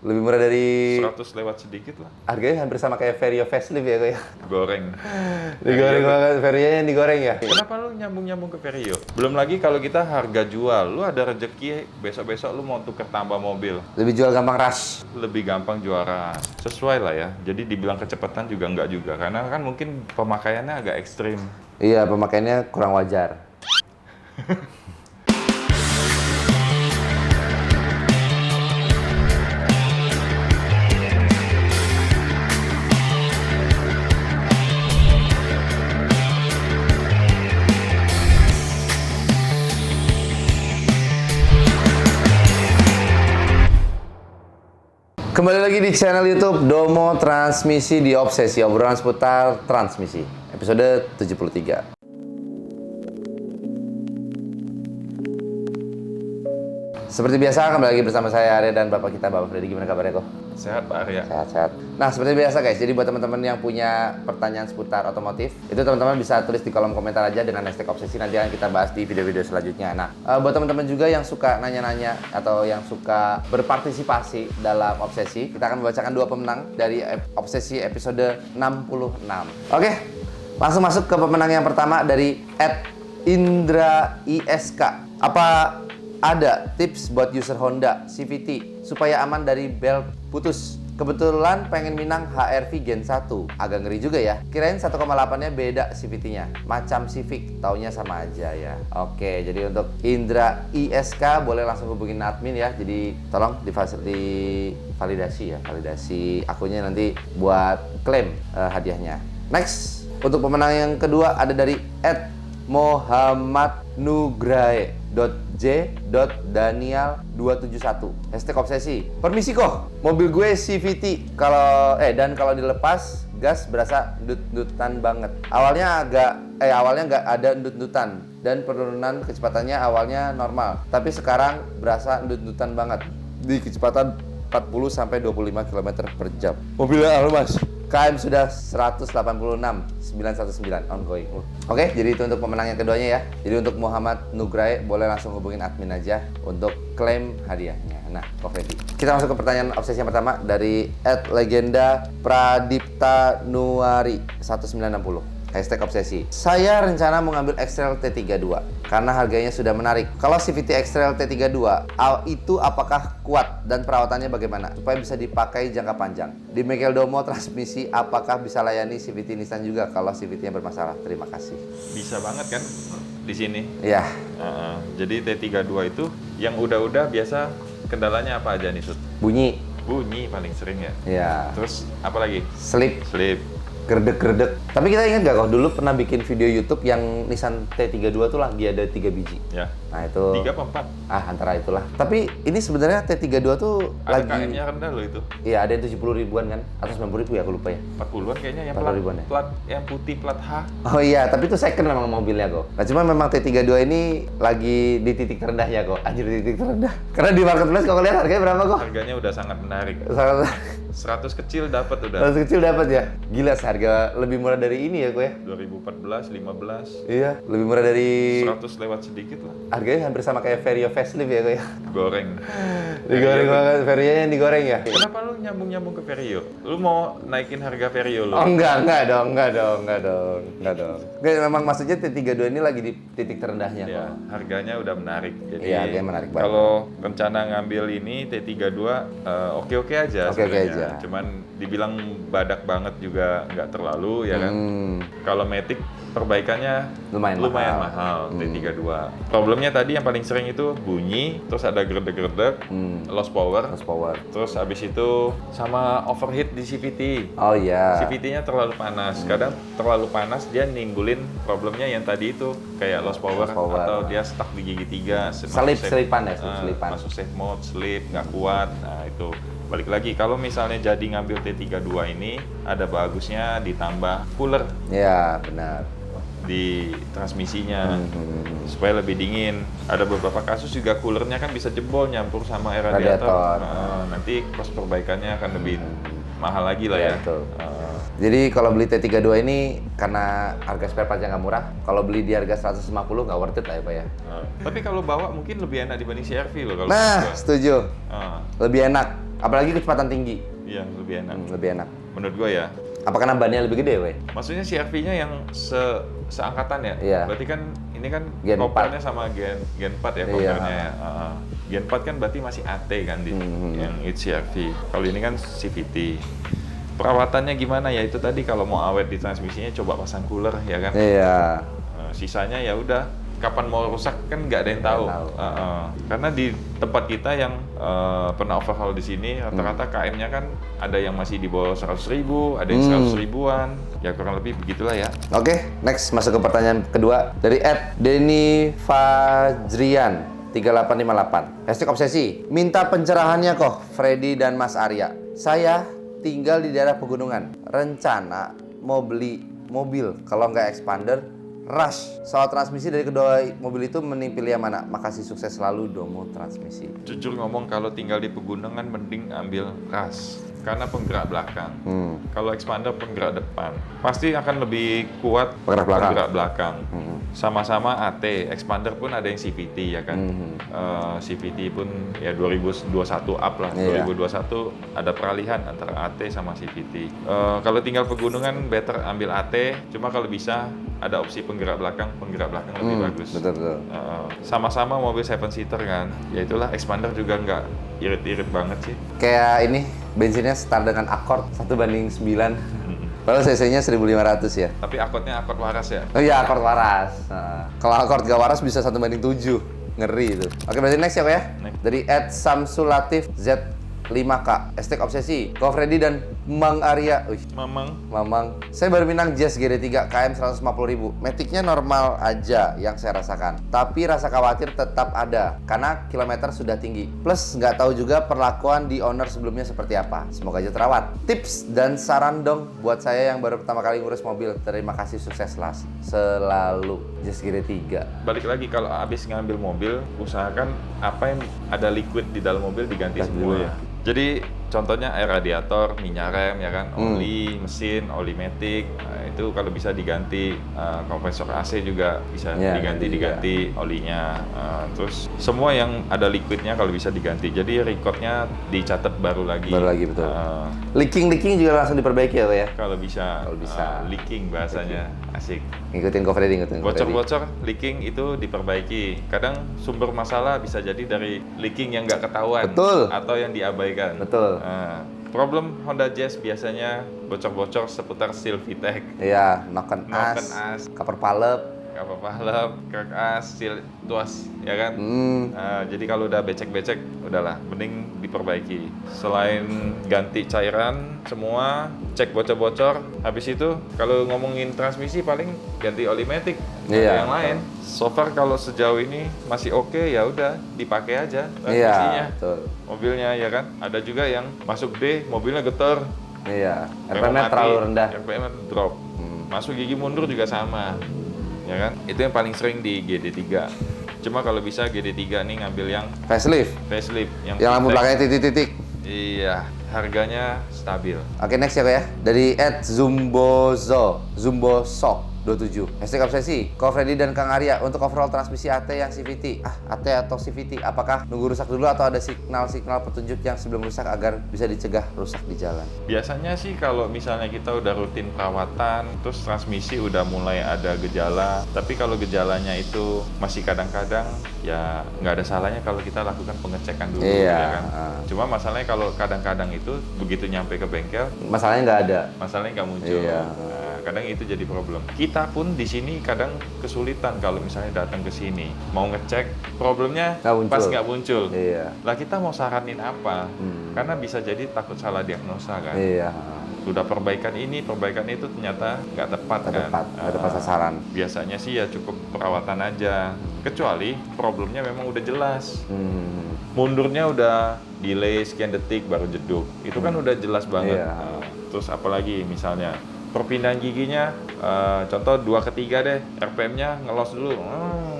Lebih murah dari 100 lewat sedikit lah. harganya hampir sama kayak Vario facelift ya kok ya. Goreng. Digoreng banget, Varionya yang digoreng ya. Kenapa lu nyambung-nyambung ke Vario? Belum lagi kalau kita harga jual, lu ada rezeki besok-besok lu mau tuker tambah mobil. Lebih jual gampang rush. Lebih gampang juara. Sesuai lah ya. Jadi dibilang kecepatan juga enggak juga. Karena kan mungkin pemakaiannya agak ekstrim. Iya, pemakaiannya kurang wajar. Kembali lagi di channel YouTube Domo Transmisi di Obsesi, obrolan seputar transmisi. Episode 73. Seperti biasa, kembali lagi bersama saya Arya dan Bapak kita, Bapak Freddy. Gimana kabarnya kok? Sehat Pak Arya? Sehat-sehat. Nah, seperti biasa guys, jadi buat teman-teman yang punya pertanyaan seputar otomotif, itu teman-teman bisa tulis di kolom komentar aja dengan hashtag obsesi, nanti akan kita bahas di video-video selanjutnya. Nah, buat teman-teman juga yang suka nanya-nanya atau yang suka berpartisipasi dalam obsesi, kita akan membacakan 2 pemenang dari obsesi episode 66. Oke, langsung masuk ke pemenang yang pertama dari @indra_isk. Apa ada tips buat user Honda CVT supaya aman dari belt putus? Kebetulan pengen minang HR-V Gen 1. Agak ngeri juga ya. Kirain 1,8-nya beda CVT-nya. Macam Civic, taunya sama aja ya. Oke, jadi untuk Indra ISK boleh langsung hubungin admin ya. Jadi tolong divalidasi ya. Validasi akunnya nanti buat klaim hadiahnya. Next, untuk pemenang yang kedua ada dari @mohamadnugrae.j.danial271 hashtag obsesi. Permisi kok, mobil gue CVT kalau dilepas gas berasa ndut-ndutan banget. Awalnya nggak ada ndut-ndutan dan penurunan kecepatannya awalnya normal, tapi sekarang berasa ndut-ndutan banget di kecepatan 40 sampai 25 km per jam. Mobilnya Almas. KM sudah 186.919 ongoing. Oke, jadi itu untuk pemenang yang keduanya ya. Jadi untuk Muhammad Nugrae boleh langsung hubungin admin aja untuk klaim hadiahnya. Nah, Kok Freddy. Kita masuk ke pertanyaan obsesi yang pertama dari @legenda Pradipta Nuari 1960. Hashtag obsesi. Saya rencana mau ngambil X-Trail T32 karena harganya sudah menarik. Kalau CVT X-Trail T32 itu apakah kuat dan perawatannya bagaimana supaya bisa dipakai jangka panjang? Di bengkel Domo Transmisi apakah bisa layani CVT Nissan juga kalau CVT-nya bermasalah? Terima kasih. Bisa banget kan di sini? Iya. Jadi T32 itu yang udah biasa kendalanya apa aja nih Sud? Bunyi. Bunyi paling sering ya? Iya. Terus apa lagi? Slip. Gerdek-gerdek. Tapi kita ingat gak kok dulu pernah bikin video YouTube yang Nissan T32 tuh lagi ada 3 biji. Ya. Nah itu 3 apa 4? antara itulah. Tapi ini sebenarnya T32 tuh Ada lagi KM-nya rendah loh itu. Iya, ada yang 70 ribuan kan? Atau 90 ribu ya, aku lupa ya. 40-an kayaknya yang 40 ribuan ya? plat yang putih plat H. Oh iya, tapi itu second memang mobilnya kok. Nah cuma memang T32 ini lagi di titik terendahnya kok. Anjir, di titik terendah. Karena di marketplace kalau lihat harganya berapa kok? Harganya udah sangat menarik. Sangat 100 kecil dapat udah. Harga kecil dapat ya. Gila, harga lebih murah dari ini ya kok ya. 2014, 15. Iya, lebih murah dari 100 lewat sedikit lah. harganya hampir sama kayak Vario facelift ya kok ya. Goreng. Digoreng banget, Varionya yang digoreng ya. Kenapa lu nyambung-nyambung ke Vario? Lu mau naikin harga Vario lu? Oh enggak dong. Enggak, memang maksudnya T32 ini lagi di titik terendahnya Ya, kok. harganya udah menarik. Jadi Iya, harganya menarik banget. kalau rencana ngambil ini T32 oke-oke aja Oke-oke sebenarnya. aja. Cuman dibilang badak banget juga nggak terlalu ya kan. Kalau Matic perbaikannya Lumayan mahal T32. Problemnya tadi yang paling sering itu bunyi, terus ada gerdek-gerdek, lost power, terus abis itu sama overheat di CVT. Oh iya. CVT-nya terlalu panas. Kadang terlalu panas dia nimbulin problemnya yang tadi itu kayak lost power. Atau dia stuck di gigi 3. Selipan. Masuk safe mode, slip, nggak kuat. Nah itu balik lagi kalau misalnya jadi ngambil T32 ini ada bagusnya ditambah cooler. Iya, benar. Di transmisinya supaya lebih dingin. Ada beberapa kasus juga coolernya kan bisa jebol nyampur sama air radiator. Nanti kos perbaikannya akan lebih mahal lagi lah ya. Betul. Jadi kalau beli T32 ini karena harga spare part-nya nggak murah, kalau beli di harga 150 nggak worth it lah ya Pak ya. Tapi kalau bawa mungkin lebih enak dibanding CR-V loh kalau Nah, gua. setuju. Lebih enak. Apalagi kecepatan tinggi. Iya, lebih enak. Lebih enak. Menurut gue ya. Apa karena bannya lebih gede, weh? Maksudnya CR-V-nya yang seangkatan ya? Iya. Berarti kan ini kan Gen 4. kompornya sama Gen 4 ya kompornya ya. Gen 4 kan berarti masih AT kan yang itu CR-V. Kalau ini kan CVT. Perawatannya gimana ya itu tadi kalau mau awet di transmisinya coba pasang cooler ya kan. Iya. Sisanya ya udah kapan mau rusak kan nggak ada yang tahu. Karena di tempat kita yang pernah overhaul di sini rata-rata KM-nya kan ada yang masih di bawah 100.000, ada yang 100 ribuan, ya kurang lebih begitulah ya. Oke, next masuk ke pertanyaan kedua dari @Denny Fajrian 3858. #obsesi. Minta pencerahannya kok Freddy dan Mas Arya. Saya tinggal di daerah pegunungan. Rencana mau beli mobil kalau nggak expander Rush. Soal transmisi dari kedua mobil itu mending pilih yang mana? Makasih, sukses selalu, Domo Transmisi. Jujur ngomong kalau tinggal di pegunungan mending ambil Rush karena penggerak belakang. Kalau expander penggerak depan. Pasti akan lebih kuat penggerak belakang. Sama-sama AT, expander pun ada yang CVT ya kan. CVT pun ya 2021 up lah. 2021 ada peralihan antara AT sama CVT. Kalau tinggal pegunungan better ambil AT, cuma kalau bisa ada opsi penggerak belakang lebih bagus. Betul. Sama-sama mobil 7-seater kan. Ya itulah expander juga nggak irit-irit banget sih. Kayak ini bensinnya start dengan Accord 1:9. Padahal cc-nya 1.500 ya. Tapi Accordnya Accord waras ya. Oh iya, Accord waras. Kalau Accord gak waras bisa 1:7. Ngeri itu. Oke, berarti next ya, Pak ya? Next. Dari @samsulatif Z5K. #obsesi. Ko Freddy dan Mang Arya. Mamang. Saya baru minang Jazz GD3 KM 150.000. Matic-nya normal aja yang saya rasakan. Tapi rasa khawatir tetap ada karena kilometer sudah tinggi. Plus nggak tahu juga perlakuan di owner sebelumnya seperti apa. Semoga aja terawat. Tips dan saran dong buat saya yang baru pertama kali ngurus mobil. Terima kasih, sukses lah selalu. Jazz GD3. Balik lagi kalau habis ngambil mobil, usahakan apa yang ada liquid di dalam mobil diganti semua. Jadi contohnya air radiator, minyak rem ya kan, oli mesin, oli matic, itu kalau bisa diganti. Kompresor AC juga bisa diganti olinya. Terus semua yang ada liquidnya kalau bisa diganti. Jadi recordnya dicatat baru lagi. Betul. Leaking juga langsung diperbaiki ya, Pak ya? Kalau bisa. Leaking bahasanya asik. Ngikutin Ko Freddy. Bocor-bocor, leaking itu diperbaiki. Kadang sumber masalah bisa jadi dari leaking yang nggak ketahuan. Betul. Atau yang diabaikan. Betul. Problem Honda Jazz biasanya bocor-bocor seputar seal VTEC. Iya, noken as, cover palep, krek as, seal tuas, ya kan? Jadi kalau udah becek-becek, udahlah, mending diperbaiki. Selain ganti cairan, semua cek bocor-bocor. Habis itu kalau ngomongin transmisi paling ganti oli matic. Yang lain. So far kalau sejauh ini masih oke, ya udah dipakai aja transmisinya. Betul. Mobilnya ya kan. Ada juga yang masuk D, mobilnya getar. Iya. RPM-nya terlalu rendah. RPM-nya drop. Masuk gigi mundur juga sama. Ya kan? Itu yang paling sering di GD3. Cuma kalau bisa GD3 nih ngambil yang facelift. Yang lampu belakangnya titik-titik. Iya, harganya stabil. Oke, next ya, Kak ya. Dari @Zumbosok 27. #obsesi. Ko Freddy dan Kang Arya untuk overall transmisi AT yang CVT. AT atau CVT, apakah nunggu rusak dulu atau ada signal-signal petunjuk yang sebelum rusak agar bisa dicegah rusak di jalan? Biasanya sih kalau misalnya kita udah rutin perawatan, terus transmisi udah mulai ada gejala, tapi kalau gejalanya itu masih kadang-kadang, ya nggak ada salahnya kalau kita lakukan pengecekan dulu, ya kan? Cuma masalahnya kalau kadang-kadang itu begitu nyampe ke bengkel, masalahnya nggak ada. Masalahnya nggak muncul. Kadang itu jadi problem. Kita pun di sini kadang kesulitan kalau misalnya datang ke sini mau ngecek, problemnya pas nggak muncul. Lah kita mau saranin apa? Karena bisa jadi takut salah diagnosa kan. Sudah perbaikan ini, perbaikan itu ternyata nggak tepat kan. Nggak tepat sasaran. Biasanya sih ya cukup perawatan aja. Kecuali problemnya memang udah jelas. Mundurnya udah delay sekian detik baru jeduk. Itu kan udah jelas banget. Terus apalagi misalnya perpindahan giginya, contoh 2/3 deh, RPM-nya ngelos dulu,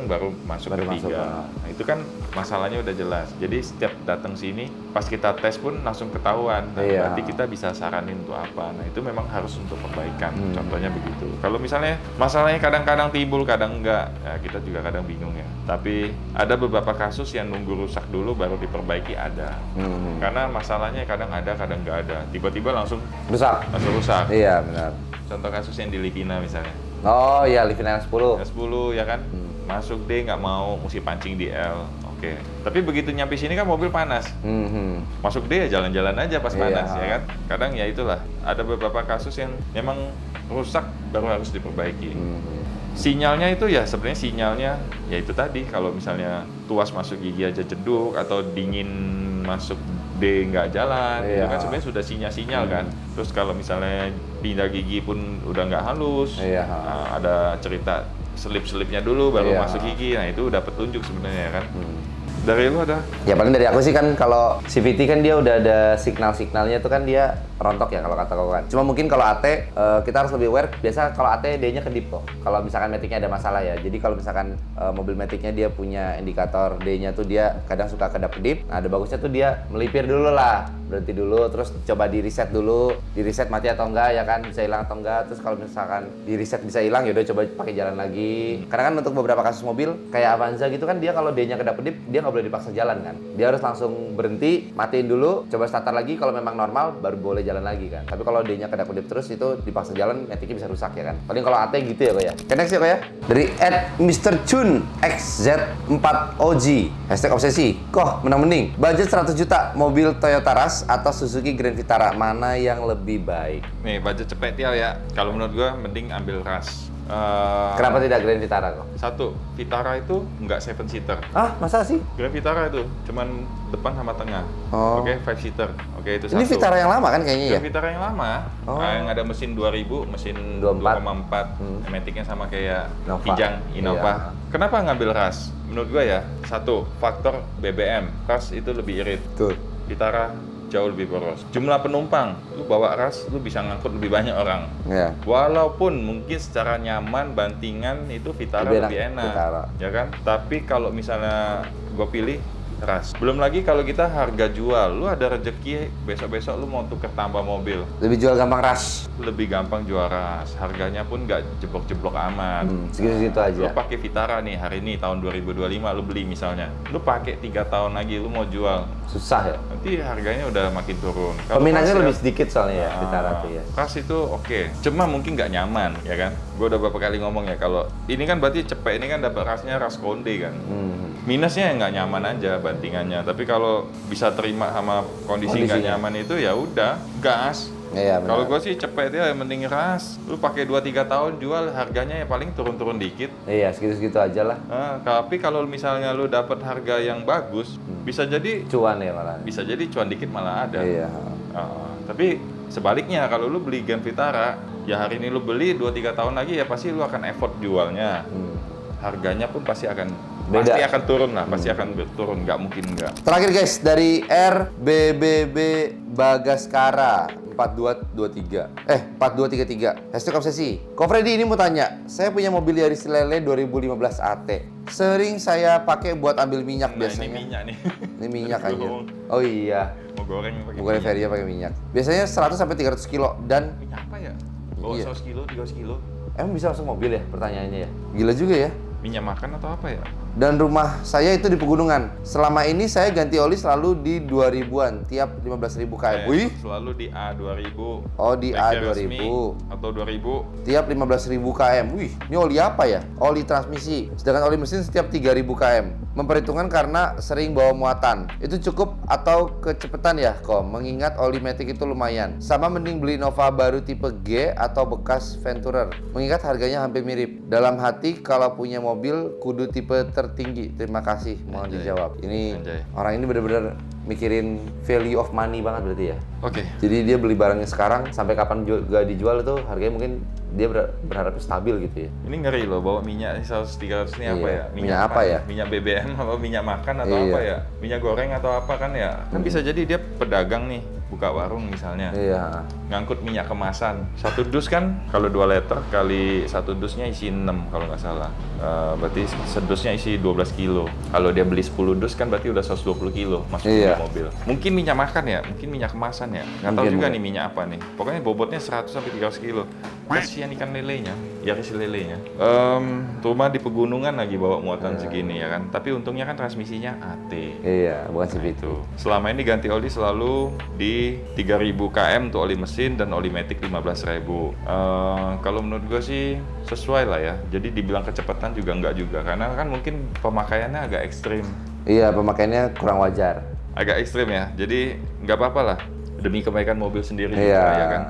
baru masuk ketiga. Nah itu kan masalahnya udah jelas. Jadi setiap datang sini, pas kita tes pun langsung ketahuan. Nah, berarti kita bisa saranin untuk apa. Nah itu memang harus untuk perbaikan. Contohnya begitu. Kalau misalnya masalahnya kadang-kadang timbul, kadang enggak, ya kita juga kadang bingung ya. Tapi ada beberapa kasus yang nunggu rusak dulu baru diperbaiki ada. Karena masalahnya kadang ada, kadang enggak ada. Tiba-tiba langsung rusak. Iya benar. Contoh kasus yang di Livina misalnya. Oh iya, Livina S10. S10 ya kan, masuk D nggak mau, mesti pancing di L. Oke. Tapi begitu nyampe sini kan mobil panas. Masuk D ya jalan-jalan aja pas panas ya kan. Kadang ya itulah, ada beberapa kasus yang memang rusak baru harus diperbaiki. Sinyalnya itu ya sebenarnya sinyalnya ya itu tadi, kalau misalnya tuas masuk gigi aja jeduk atau dingin masuk D nggak jalan, itu kan sebenarnya sudah sinyal-sinyal kan. Terus kalau misalnya pindah gigi pun udah nggak halus, nah, ada cerita selip-selipnya dulu baru masuk gigi, nah itu udah petunjuk sebenarnya kan. Dari lu ada? Ya paling dari aku sih kan kalau CVT kan dia udah ada signal-signalnya tuh kan dia rontok ya kalau kata kau kan. Cuma mungkin kalau AT kita harus lebih aware. Biasa kalau AT D-nya kedip kok. Kalau misalkan maticnya ada masalah ya. Jadi kalau misalkan mobil maticnya dia punya indikator D-nya tuh dia kadang suka kedap-kedip. Nah ada bagusnya tuh dia melipir dulu lah. Berhenti dulu, terus coba di reset dulu. Di reset mati atau enggak ya kan, bisa hilang atau enggak. Terus kalau misalkan di reset bisa hilang, yaudah coba pakai jalan lagi. Karena kan untuk beberapa kasus mobil kayak Avanza gitu kan dia kalau D-nya kedap-kedip dia nggak boleh dipaksa jalan kan. Dia harus langsung berhenti, matiin dulu, coba starter lagi. Kalau memang normal baru boleh jalan lagi kan. Tapi kalau D-nya kedap-kedip terus itu dipaksa jalan, maticnya bisa rusak ya kan. Paling kalau AT gitu ya kok ya. Next ya kok ya. Dari @Mr.Chun XZ4OG #obsesi. Kok menang mending. Budget 100 juta, mobil Toyota Rush atau Suzuki Grand Vitara, mana yang lebih baik? Nih budget cepet ya. Kalau menurut gua mending ambil Rush. Kenapa tidak Grand Vitara kok? Satu, Vitara itu nggak 7 seater. Ah, masa sih? Grand Vitara itu cuman depan sama tengah. Oh. Oke, 5 seater. Oke, itu Ini satu. Vitara yang lama kan kayaknya ya? Grand Vitara yang lama. Oh. Yang ada mesin 2000, mesin 24. 2,4. Matic-nya sama kayak Innova. Kijang, Innova. Iya. Kenapa ngambil Rush? Menurut gua ya, satu, faktor BBM. Rush itu lebih irit. Tuh. Vitara jauh lebih boros. Jumlah penumpang, lu bawa Rush, lu bisa ngangkut lebih banyak orang. Iya. Walaupun mungkin secara nyaman bantingan itu Vitara lebih enak, Vitara. ya kan? Tapi kalau misalnya gue pilih Rush. Belum lagi kalau kita harga jual, lu ada rezeki besok-besok lu mau tuker tambah mobil, Lebih jual gampang Rush. lebih gampang jual Rush. Harganya pun nggak jeblok-jeblok amat. Segitu-segitu aja. Lu pakai Vitara nih hari ini tahun 2025 lu beli misalnya, lu pakai 3 tahun lagi lu mau jual, Susah ya. nanti harganya udah makin turun. Kalau Peminatnya Rush lebih sedikit soalnya ya, Vitara tuh ya. Rush itu oke, cuma mungkin nggak nyaman ya kan. Gue udah beberapa kali ngomong ya, kalau ini kan berarti cepet ini kan dapat Rushnya Rush Konde kan. Minusnya nggak nyaman aja bantingannya, tapi kalau bisa terima sama kondisi nggak nyaman itu ya udah gas. Iya, benar. Kalau gue sih cepet ya, yang penting Rush. Lu pakai 2-3 tahun jual, harganya ya paling turun-turun dikit. Iya, segitu-segitu aja lah. Tapi kalau misalnya lu dapat harga yang bagus, bisa jadi Cuan ya malah. bisa jadi cuan dikit malah ada. Iya. Tapi sebaliknya kalau lu beli Grand Vitara, ya hari ini lu beli 2-3 tahun lagi ya pasti lu akan effort jualnya. Harganya pun pasti akan Beda. pasti akan turun lah, pasti akan turun, nggak mungkin nggak. Terakhir guys, dari RBBB Bagaskara 4223. 4233. #obsesi. Ko Freddy ini mau tanya, saya punya mobil Yaris Lele 2015 AT. Sering saya pakai buat ambil minyak Nah, biasanya. ini minyak nih. Ini minyak aja. Oh iya. Mau goreng pakai Bukan minyak. Feria pakai minyak. Biasanya 100 sampai 300 kilo dan Minyak apa ya? Bawa Iya. 100 kilo, 300 kilo. emang bisa masuk mobil ya pertanyaannya ya. Gila juga ya. Minyak makan atau apa ya? Dan rumah saya itu di pegunungan. Selama ini saya ganti oli selalu di 2000-an tiap 15.000 km. Wih, Selalu di A2000. oh di Bengkel A2000 resmi atau 2000. tiap 15.000 km. Wih, ini oli apa ya? Oli transmisi. Sedangkan oli mesin setiap 3.000 km. Memperhitungkan karena sering bawa muatan. Itu cukup atau kecepatan ya kok? Mengingat oli matic itu lumayan. Sama mending beli Nova baru tipe G atau bekas Venturer. Mengingat harganya hampir mirip. Dalam hati kalau punya mobil kudu tipe tertinggi. Terima kasih. Mohon Anjay. dijawab. Ini Anjay. orang ini benar-benar mikirin value of money banget berarti ya. Oke. Jadi dia beli barangnya sekarang sampai kapan juga dijual itu harganya mungkin dia berharap stabil gitu ya. Ini ngeri loh, bawa minyak 100-300 ini apa Iya. ya? Minyak apa ya? Minyak BBM apa minyak makan atau Iya. apa ya? Minyak goreng atau apa kan ya? Kan bisa jadi dia pedagang nih. buka warung misalnya, Iya. ngangkut minyak kemasan. 1 dus kan kalau 2 liter kali 1 dusnya isi 6 kalau nggak salah. Berarti sedusnya isi 12 kilo. Kalau dia beli 10 dus kan berarti udah 120 kilo masuk di mobil. Mungkin minyak makan ya, mungkin minyak kemasan ya. Nggak tahu juga nih minyak apa nih. Pokoknya bobotnya 100 sampai 300 kilo. Kasihan ikan lelenya, ya isi lelenya. Rumah di pegunungan lagi bawa muatan segini ya kan. Tapi untungnya kan transmisinya AT. Iya, bukan CVT. Itu. Selama ini ganti oli selalu di 3000 km untuk oli mesin dan oli matic 15.000. Kalau menurut gue sih sesuai lah ya. Jadi dibilang kecepatan juga enggak juga. Karena kan mungkin pemakaiannya agak ekstrim. Iya, pemakaiannya kurang wajar. Agak ekstrim ya. Jadi nggak apa-apa lah. Demi kebaikan mobil sendiri Iya. juga ya kan.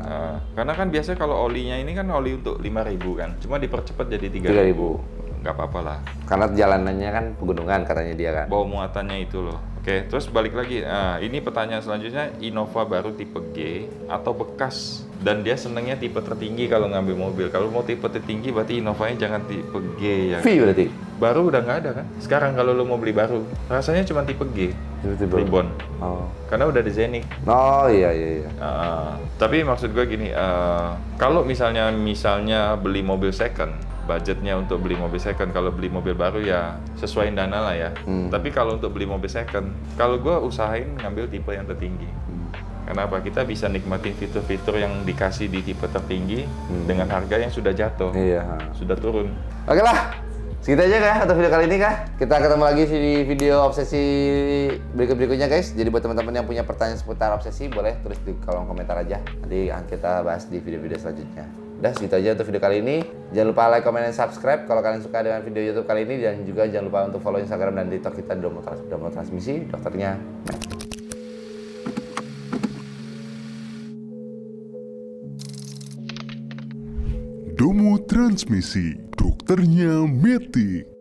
Karena kan biasanya kalau olinya ini kan oli untuk 5.000 kan. Cuma dipercepat jadi 3.000. Nggak apa-apa lah. Karena jalanannya kan pegunungan katanya dia kan. Bawa muatannya itu loh. Oke, terus balik lagi. Ini pertanyaan selanjutnya, Innova baru tipe G atau bekas? Dan dia senengnya tipe tertinggi kalau ngambil mobil. Kalau mau tipe tertinggi berarti Innovanya jangan tipe G ya. V berarti? Baru udah nggak ada kan? Sekarang kalau lo mau beli baru, rasanya cuma tipe G. Ribbon. Oh. Karena udah di Zenith. Oh iya. Tapi maksud gue gini, kalau misalnya beli mobil second, budgetnya untuk beli mobil second, kalau beli mobil baru ya sesuaiin dana lah ya. Tapi kalau untuk beli mobil second, kalau gue usahain ngambil tipe yang tertinggi. Kenapa? Kita bisa nikmatin fitur-fitur yang dikasih di tipe tertinggi dengan harga yang sudah jatuh, sudah turun. Oke lah, segitu aja kah untuk video kali ini kah? Kita ketemu lagi di video obsesi berikutnya guys. Jadi buat teman-teman yang punya pertanyaan seputar obsesi, boleh tulis di kolom komentar aja. Nanti akan kita bahas di video-video selanjutnya. Udah segitu aja untuk video kali ini. Jangan lupa like, comment, dan subscribe kalau kalian suka dengan video YouTube kali ini. Dan juga jangan lupa untuk follow Instagram dan TikTok kita di Domo Transmisi, dokternya Matt. Domo Transmisi, dokternya Metik.